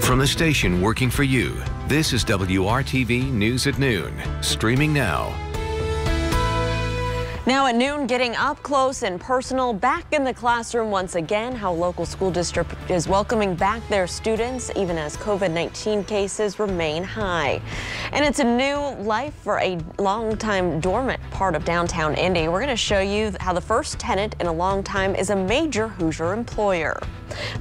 From the station working for you, this is WRTV News at Noon, streaming now. Now at noon, getting up close and personal, back in the classroom once again, how local school district is welcoming back their students even as COVID-19 cases remain high. And it's a new life for a longtime dormant part of downtown Indy. We're going to show you how the first tenant in a long time is a major Hoosier employer.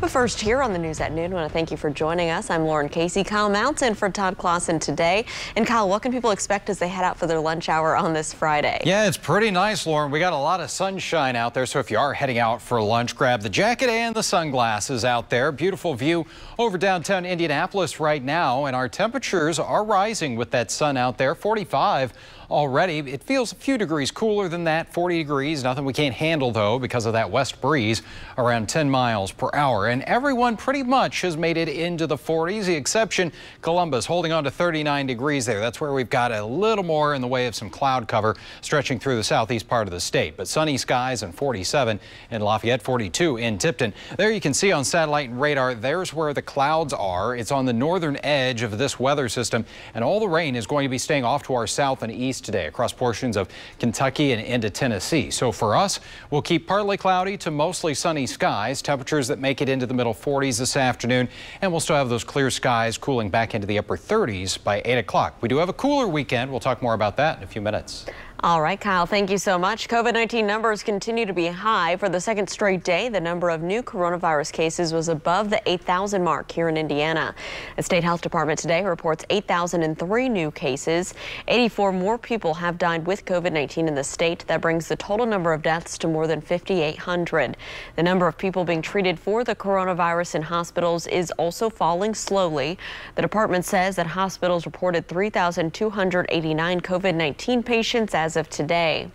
But first, here on the News at Noon, I want to thank you for joining us. I'm Lauren Casey. Kyle Mountain for Todd Clausen today. And Kyle, what can people expect as they head out for their lunch hour on this Friday? Yeah, it's pretty nice, Lauren. We got a lot of sunshine out there, so if you are heading out for lunch, grab the jacket and the sunglasses out there. Beautiful view over downtown Indianapolis right now, and our temperatures are rising with that sun out there. 45 already. It feels a few degrees cooler than that, 40 degrees. Nothing we can't handle, though, because of that west breeze around 10 miles per hour. And everyone pretty much has made it into the 40s. The exception, Columbus, holding on to 39 degrees there. That's where we've got a little more in the way of some cloud cover stretching through the southeast part of the state. But sunny skies and 47 in Lafayette, 42 in Tipton. There you can see on satellite and radar, there's where the clouds are. It's on the northern edge of this weather system, and all the rain is going to be staying off to our south and east today across portions of Kentucky and into Tennessee. So for us, we'll keep partly cloudy to mostly sunny skies, temperatures that make it into the middle 40s this afternoon, and we'll still have those clear skies cooling back into the upper 30s by 8 o'clock. We do have a cooler weekend. We'll talk more about that in a few minutes. All right, Kyle, thank you so much. COVID-19 numbers continue to be high. For the second straight day, the number of new coronavirus cases was above the 8,000 mark here in Indiana. The state health department today reports 8,003 new cases. 84 more people have died with COVID-19 in the state. That brings the total number of deaths to more than 5,800. The number of people being treated for the coronavirus in hospitals is also falling slowly. The department says that hospitals reported 3,289 COVID-19 patients as of today.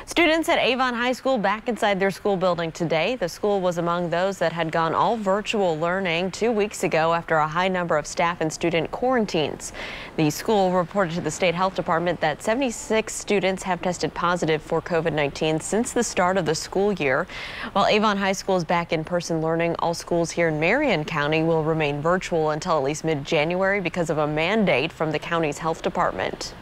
Students at Avon High School back inside their school building today. The school was among those that had gone all virtual learning 2 weeks ago after a high number of staff and student quarantines. The school reported to the state health department that 76 students have tested positive for COVID-19 since the start of the school year. While Avon High School is back in person learning, all schools here in Marion County will remain virtual until at least mid-January because of a mandate from the county's health department.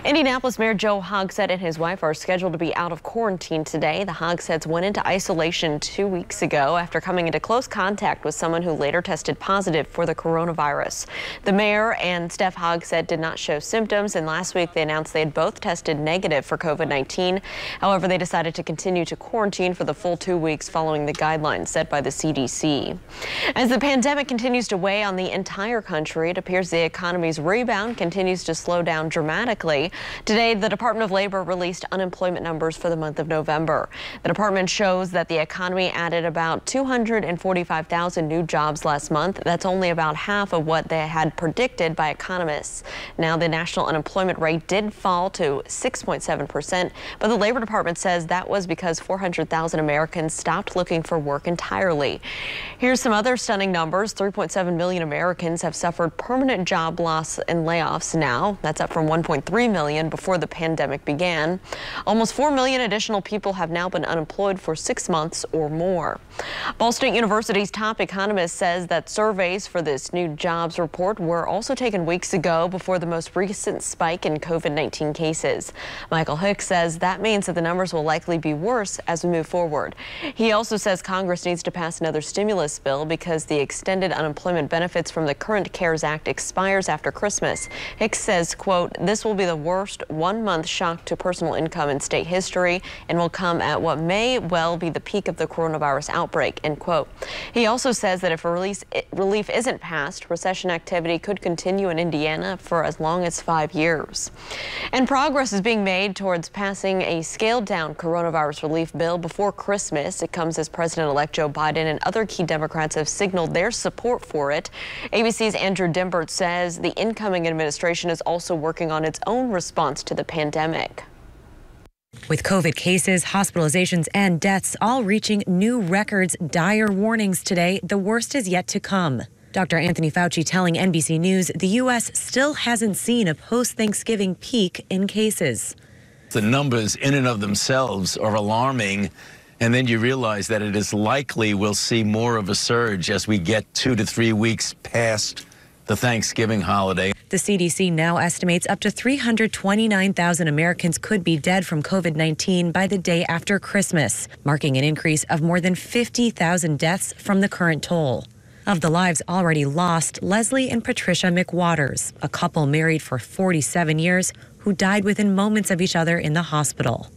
Indianapolis Mayor Joe Hogsett and his wife are scheduled to be out of quarantine today. The Hogsetts went into isolation 2 weeks ago after coming into close contact with someone who later tested positive for the coronavirus. The mayor and Steph Hogsett did not show symptoms, and last week they announced they had both tested negative for COVID-19. However, they decided to continue to quarantine for the full 2 weeks following the guidelines set by the CDC. As the pandemic continues to weigh on the entire country, it appears the economy's rebound continues to slow down dramatically. Today, the Department of Labor released unemployment numbers for the month of November. The department shows that the economy added about 245,000 new jobs last month. That's only about half of what they had predicted by economists. Now, the national unemployment rate did fall to 6.7%, but the Labor Department says that was because 400,000 Americans stopped looking for work entirely. Here's some other stunning numbers. 3.7 million Americans have suffered permanent job loss and layoffs now. That's up from 1.3 million before the pandemic began. Almost 4 million additional people have now been unemployed for 6 months or more. Ball State University's top economist says that surveys for this new jobs report were also taken weeks ago before the most recent spike in COVID-19 cases. Michael Hicks says that means that the numbers will likely be worse as we move forward. He also says Congress needs to pass another stimulus bill because the extended unemployment benefits from the current CARES Act expires after Christmas. Hicks says, quote, "This will be the worst 1 month shock to personal income in state history and will come at what may well be the peak of the coronavirus outbreak," end quote. He also says that if relief isn't passed, recession activity could continue in Indiana for as long as 5 years. And progress is being made towards passing a scaled down coronavirus relief bill before Christmas. It comes as President-elect Joe Biden and other key Democrats have signaled their support for it. ABC's Andrew Dimbert says the incoming administration is also working on its own response to the pandemic. With COVID cases, hospitalizations, and deaths all reaching new records, dire warnings today, the worst is yet to come. Dr. Anthony Fauci telling NBC News the U.S. still hasn't seen a post-Thanksgiving peak in cases. The numbers in and of themselves are alarming, and then you realize that it is likely we'll see more of a surge as we get 2 to 3 weeks past the Thanksgiving holiday. The CDC now estimates up to 329,000 Americans could be dead from COVID-19 by the day after Christmas, marking an increase of more than 50,000 deaths from the current toll. Of the lives already lost, Leslie and Patricia McWaters, a couple married for 47 years who died within moments of each other in the hospital.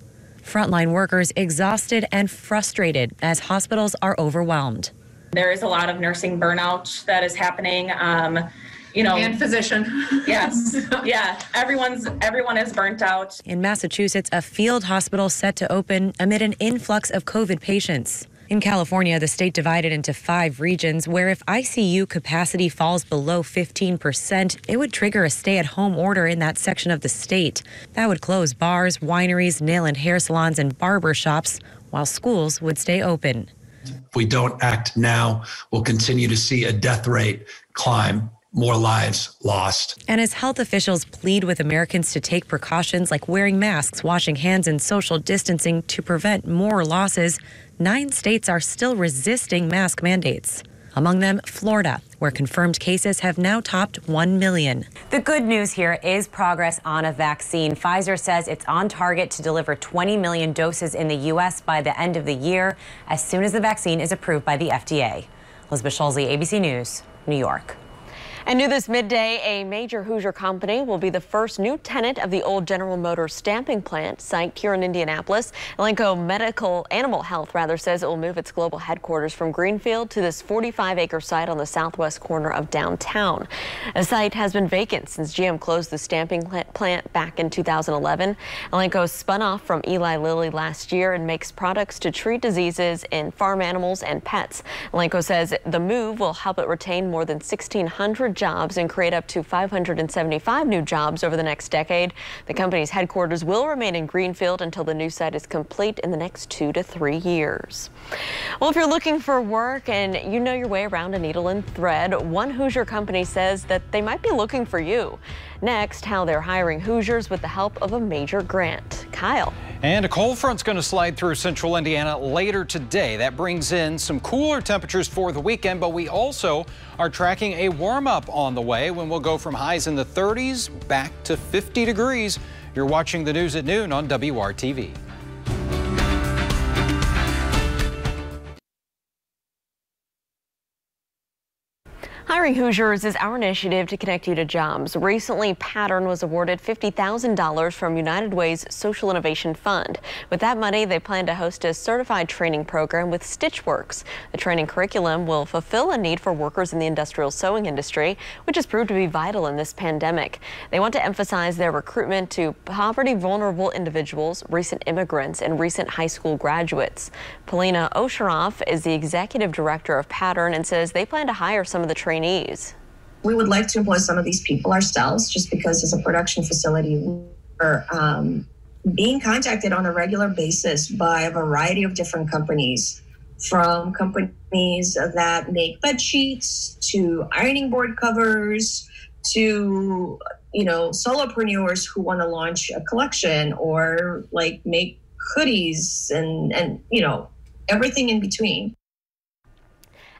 Frontline workers exhausted and frustrated as hospitals are overwhelmed. There is a lot of nursing burnout that is happening. And physician. Yes. Yeah. Everyone is burnt out. In Massachusetts, a field hospital set to open amid an influx of COVID patients. In California, the state divided into 5 regions where if ICU capacity falls below 15%, it would trigger a stay-at-home order in that section of the state. That would close bars, wineries, nail and hair salons, and barber shops, while schools would stay open. If we don't act now, we'll continue to see a death rate climb. More lives lost. And as health officials plead with Americans to take precautions like wearing masks, washing hands, and social distancing to prevent more losses, 9 states are still resisting mask mandates. Among them, Florida, where confirmed cases have now topped 1 million. The good news here is progress on a vaccine. Pfizer says it's on target to deliver 20 million doses in the U.S. by the end of the year, as soon as the vaccine is approved by the FDA. Elizabeth Schulze, ABC News, New York. And new this midday, a major Hoosier company will be the first new tenant of the old General Motors stamping plant site here in Indianapolis. Elanco Animal Health says it will move its global headquarters from Greenfield to this 45-acre site on the southwest corner of downtown. The site has been vacant since GM closed the stamping plant back in 2011. Elanco spun off from Eli Lilly last year and makes products to treat diseases in farm animals and pets. Elanco says the move will help it retain more than 1,600 jobs and create up to 575 new jobs over the next decade. The company's headquarters will remain in Greenfield until the new site is complete in the next 2 to 3 years. Well, if you're looking for work and you know your way around a needle and thread, one Hoosier company says that they might be looking for you. Next, how they're hiring Hoosiers with the help of a major grant. Kyle. And a cold front's going to slide through central Indiana later today. That brings in some cooler temperatures for the weekend, but we also are tracking a warm-up on the way when we'll go from highs in the 30s back to 50 degrees. You're watching the news at noon on WRTV. Hiring Hoosiers is our initiative to connect you to jobs. Recently, Pattern was awarded $50,000 from United Way's Social Innovation Fund. With that money, they plan to host a certified training program with Stitchworks. The training curriculum will fulfill a need for workers in the industrial sewing industry, which has proved to be vital in this pandemic. They want to emphasize their recruitment to poverty-vulnerable individuals, recent immigrants, and recent high school graduates. Polina Osheroff is the executive director of Pattern and says they plan to hire some of the trainees. We would like to employ some of these people ourselves, just because as a production facility, we're being contacted on a regular basis by a variety of different companies, from companies that make bed sheets to ironing board covers to, solopreneurs who want to launch a collection or like make hoodies and everything in between.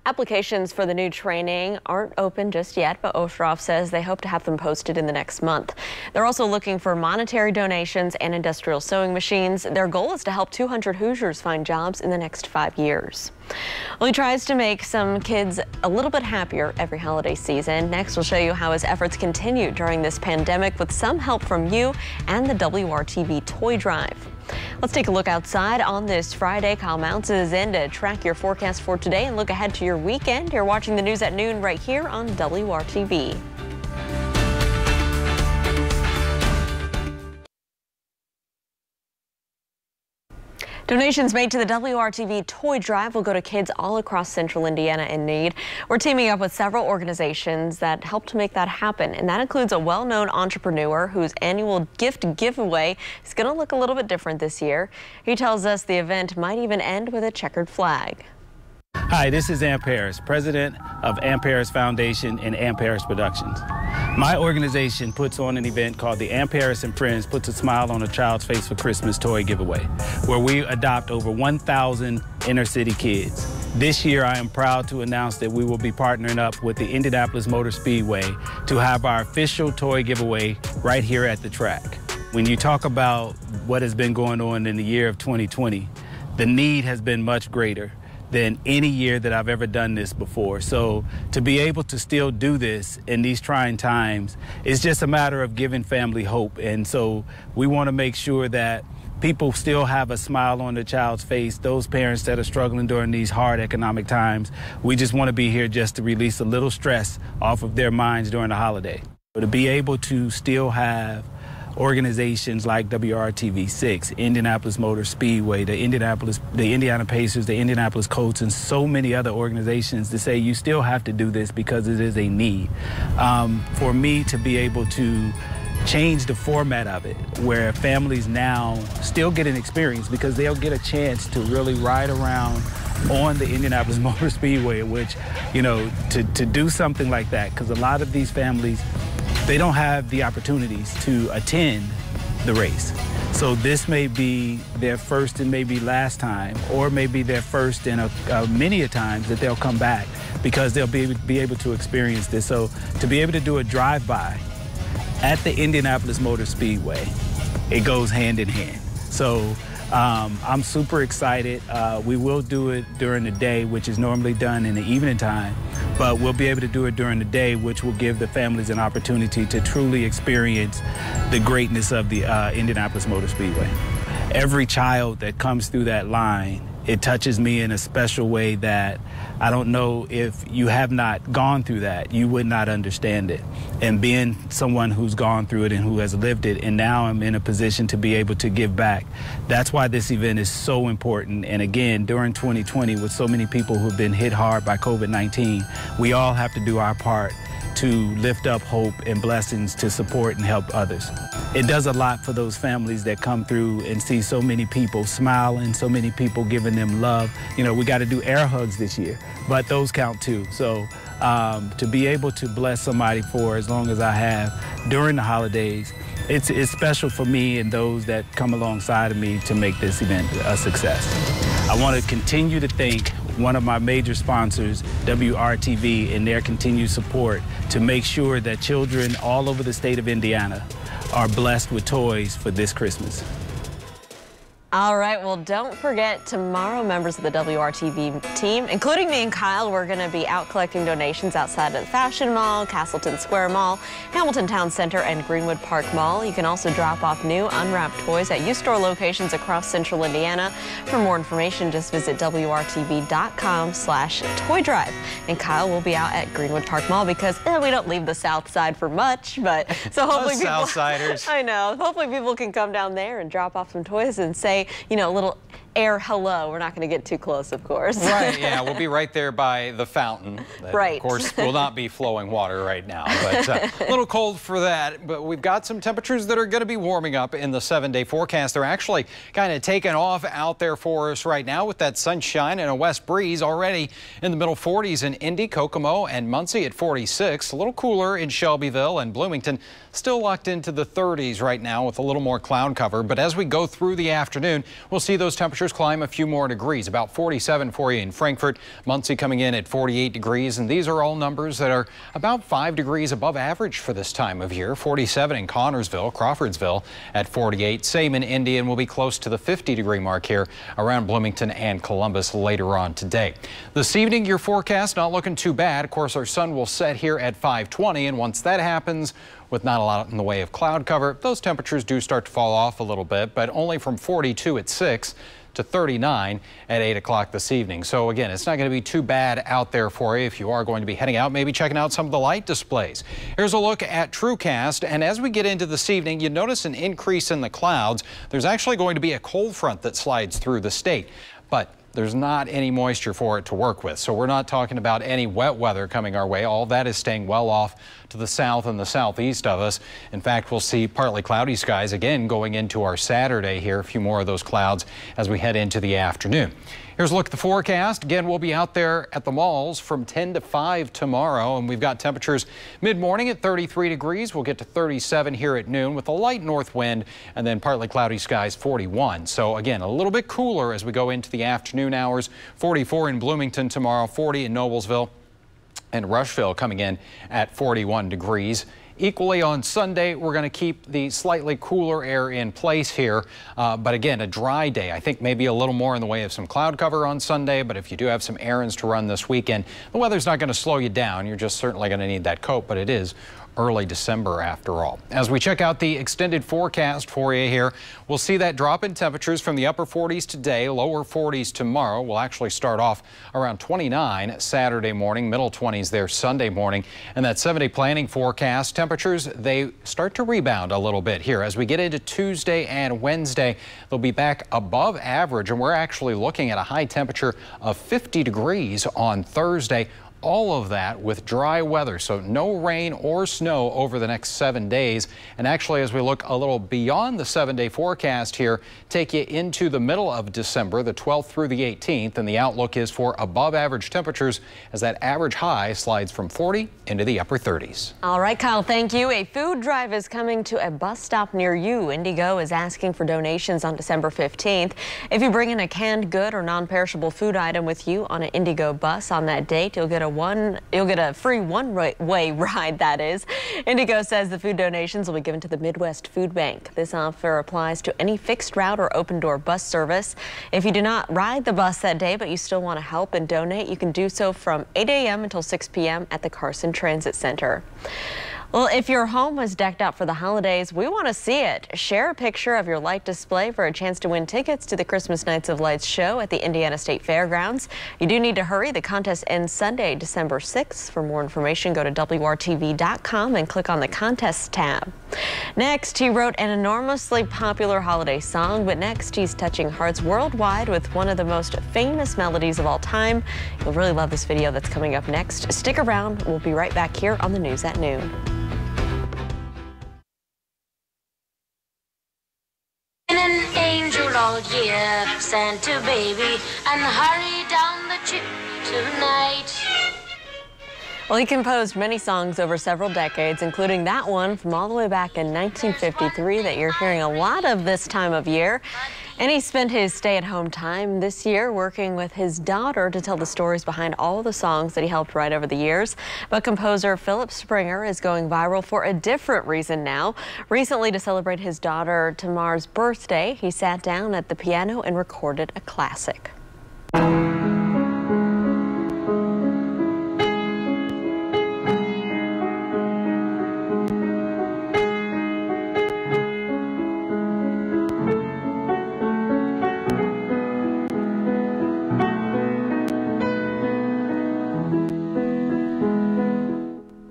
Applications for the new training aren't open just yet, but Osheroff says they hope to have them posted in the next month. They're also looking for monetary donations and industrial sewing machines. Their goal is to help 200 Hoosiers find jobs in the next 5 years. Well, he tries to make some kids a little bit happier every holiday season. Next, we'll show you how his efforts continue during this pandemic with some help from you and the WRTV Toy Drive. Let's take a look outside on this Friday. Kyle Mounts is in to track your forecast for today and look ahead to your weekend. You're watching the news at noon right here on WRTV. Donations made to the WRTV Toy Drive will go to kids all across central Indiana in need. We're teaming up with several organizations that help to make that happen, and that includes a well-known entrepreneur whose annual gift giveaway is going to look a little bit different this year. He tells us the event might even end with a checkered flag. Hi, this is Ann Paris, president of Ann Paris Foundation and Ann Paris Productions. My organization puts on an event called the Ann Paris and Friends Puts a Smile on a Child's Face for Christmas Toy Giveaway, where we adopt over 1,000 inner city kids. This year, I am proud to announce that we will be partnering up with the Indianapolis Motor Speedway to have our official toy giveaway right here at the track. When you talk about what has been going on in the year of 2020, the need has been much greater than any year that I've ever done this before. So to be able to still do this in these trying times, it's just a matter of giving family hope. And so we want to make sure that people still have a smile on their child's face, those parents that are struggling during these hard economic times. We just want to be here just to release a little stress off of their minds during the holiday. But to be able to still have organizations like WRTV 6, Indianapolis Motor Speedway, the Indiana Pacers, the Indianapolis Colts, and so many other organizations to say you still have to do this because it is a need. For me to be able to change the format of it, where families now still get an experience because they'll get a chance to really ride around on the Indianapolis Motor Speedway, which, you know, to do something like that, because a lot of these families, they don't have the opportunities to attend the race. So this may be their first and maybe last time, or maybe their first in many a times that they'll come back because they'll be able to experience this. So to be able to do a drive-by at the Indianapolis Motor Speedway, it goes hand in hand. So I'm super excited. We will do it during the day, which is normally done in the evening time, but we'll be able to do it during the day, which will give the families an opportunity to truly experience the greatness of the Indianapolis Motor Speedway. Every child that comes through that line, it touches me in a special way that I don't know, if you have not gone through that, you would not understand it. And being someone who's gone through it and who has lived it, and now I'm in a position to be able to give back, that's why this event is so important. And again, during 2020, with so many people who've been hit hard by COVID-19, we all have to do our part to lift up hope and blessings to support and help others. It does a lot for those families that come through and see so many people smiling, so many people giving them love. You know, we got to do air hugs this year, but those count too. So to be able to bless somebody for as long as I have during the holidays, it's special for me and those that come alongside of me to make this event a success. I want to continue to thank one of my major sponsors, WRTV, and their continued support to make sure that children all over the state of Indiana are blessed with toys for this Christmas. All right, well, don't forget, tomorrow members of the WRTV team, including me and Kyle, we're going to be out collecting donations outside of the Fashion Mall, Castleton Square Mall, Hamilton Town Center, and Greenwood Park Mall. You can also drop off new unwrapped toys at U-Store locations across central Indiana. For more information, just visit WRTV.com/toy drive. And Kyle will be out at Greenwood Park Mall because we don't leave the South Side for much, but so hopefully people, Southsiders. I know, hopefully people can come down there and drop off some toys and say, you know, a little air hello. We're not going to get too close, of course. Right, yeah, we'll be right there by the fountain. That, right. Of course, will not be flowing water right now, but a little cold for that. But we've got some temperatures that are going to be warming up in the 7-day forecast. They're actually kind of taking off out there for us right now with that sunshine and a west breeze already in the middle 40s in Indy, Kokomo, and Muncie at 46. A little cooler in Shelbyville and Bloomington. Still locked into the 30s right now with a little more cloud cover. But as we go through the afternoon, we'll see those temperatures climb a few more degrees. About 47 for you in Frankfort. Muncie coming in at 48 degrees. And these are all numbers that are about 5 degrees above average for this time of year. 47 in Connorsville, Crawfordsville at 48. Same in Indy, and we'll be close to the 50-degree mark here around Bloomington and Columbus later on today. This evening, your forecast not looking too bad. Of course, our sun will set here at 5:20, and once that happens, with not a lot in the way of cloud cover, those temperatures do start to fall off a little bit, but only from 42 at 6 to 39 at 8 o'clock this evening. So again, it's not going to be too bad out there for you if you are going to be heading out, maybe checking out some of the light displays. Here's a look at TrueCast, and as we get into this evening, you notice an increase in the clouds. There's actually going to be a cold front that slides through the state, but there's not any moisture for it to work with. So we're not talking about any wet weather coming our way. All that is staying well off to the south and the southeast of us. In fact, we'll see partly cloudy skies again going into our Saturday here. A few more of those clouds as we head into the afternoon. Here's a look at the forecast. Again, we'll be out there at the malls from 10 to 5 tomorrow, and we've got temperatures mid-morning at 33 degrees. We'll get to 37 here at noon with a light north wind, and then partly cloudy skies, 41. So again, a little bit cooler as we go into the afternoon hours. 44 in Bloomington tomorrow, 40 in Noblesville, and Rushville coming in at 41 degrees. Equally on Sunday, we're going to keep the slightly cooler air in place here, but again, a dry day. I think maybe a little more in the way of some cloud cover on Sunday, but if you do have some errands to run this weekend, the weather's not going to slow you down. You're just certainly going to need that coat, but it is early December after all. As we check out the extended forecast for you here, we'll see that drop in temperatures from the upper 40s today, lower 40s tomorrow. We'll actually start off around 29 Saturday morning, middle 20s there Sunday morning. And that 7-day planning forecast, temperatures, they start to rebound a little bit here. As we get into Tuesday and Wednesday, they'll be back above average, and we're actually looking at a high temperature of 50 degrees on Thursday. All of that with dry weather, so no rain or snow over the next 7 days. And actually, as we look a little beyond the 7-day forecast here, take you into the middle of December, the 12th through the 18th, and the outlook is for above average temperatures as that average high slides from 40 into the upper 30s. All right, Kyle, thank you. A food drive is coming to a bus stop near you. Indigo is asking for donations on December 15th. If you bring in a canned good or non-perishable food item with you on an Indigo bus on that date, you'll get a free one-way ride, that is. Indigo says the food donations will be given to the Midwest Food Bank. This offer applies to any fixed route or open door bus service. If you do not ride the bus that day, but you still want to help and donate, you can do so from 8 a.m. until 6 p.m. at the Carson Transit Center. Well, if your home was decked out for the holidays, we want to see it. Share a picture of your light display for a chance to win tickets to the Christmas Nights of Lights show at the Indiana State Fairgrounds. You do need to hurry. The contest ends Sunday, December 6th. For more information, go to WRTV.com and click on the Contests tab. Next, he wrote an enormously popular holiday song, but next he's touching hearts worldwide with one of the most famous melodies of all time. You'll really love this video that's coming up next. Stick around. We'll be right back here on the News at Noon. An angel all year, Santa baby, and hurry down the chimney tonight. Well, he composed many songs over several decades, including that one from all the way back in 1953 that you're hearing a lot of this time of year. And he spent his stay-at-home time this year working with his daughter to tell the stories behind all the songs that he helped write over the years. But composer Philip Springer is going viral for a different reason now. Recently, to celebrate his daughter Tamar's birthday, he sat down at the piano and recorded a classic.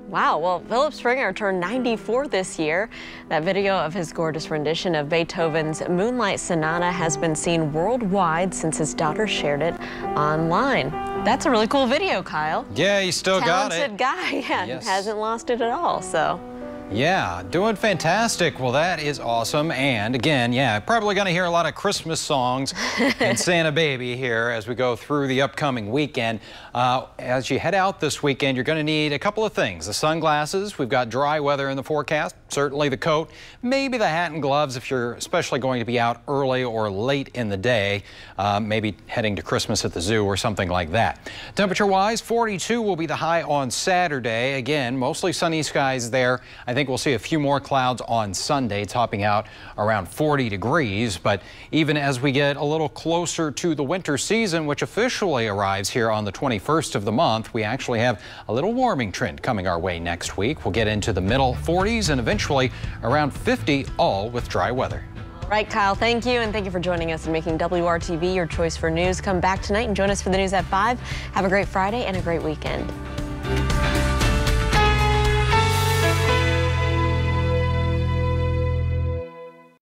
Wow, well, Philip Springer turned 94 this year. That video of his gorgeous rendition of Beethoven's Moonlight Sonata has been seen worldwide since his daughter shared it online. That's a really cool video, Kyle. Yeah, he still got it. Talented guy, yeah, yes. Hasn't lost it at all, so. Yeah, doing fantastic. Well, that is awesome. And again, yeah, probably going to hear a lot of Christmas songs and Santa Baby here as we go through the upcoming weekend. As you head out this weekend, you're going to need a couple of things. The sunglasses, we've got dry weather in the forecast, certainly the coat, maybe the hat and gloves if you're especially going to be out early or late in the day, maybe heading to Christmas at the zoo or something like that. Temperature-wise, 42 will be the high on Saturday. Again, mostly sunny skies there. I think we'll see a few more clouds on Sunday, topping out around 40 degrees. But even as we get a little closer to the winter season, which officially arrives here on the 21st of the month, we actually have a little warming trend coming our way next week. We'll get into the middle 40s and eventually around 50, all with dry weather. All right, Kyle, thank you. And thank you for joining us and making WRTV your choice for news. Come back tonight and join us for the news at 5. Have a great Friday and a great weekend.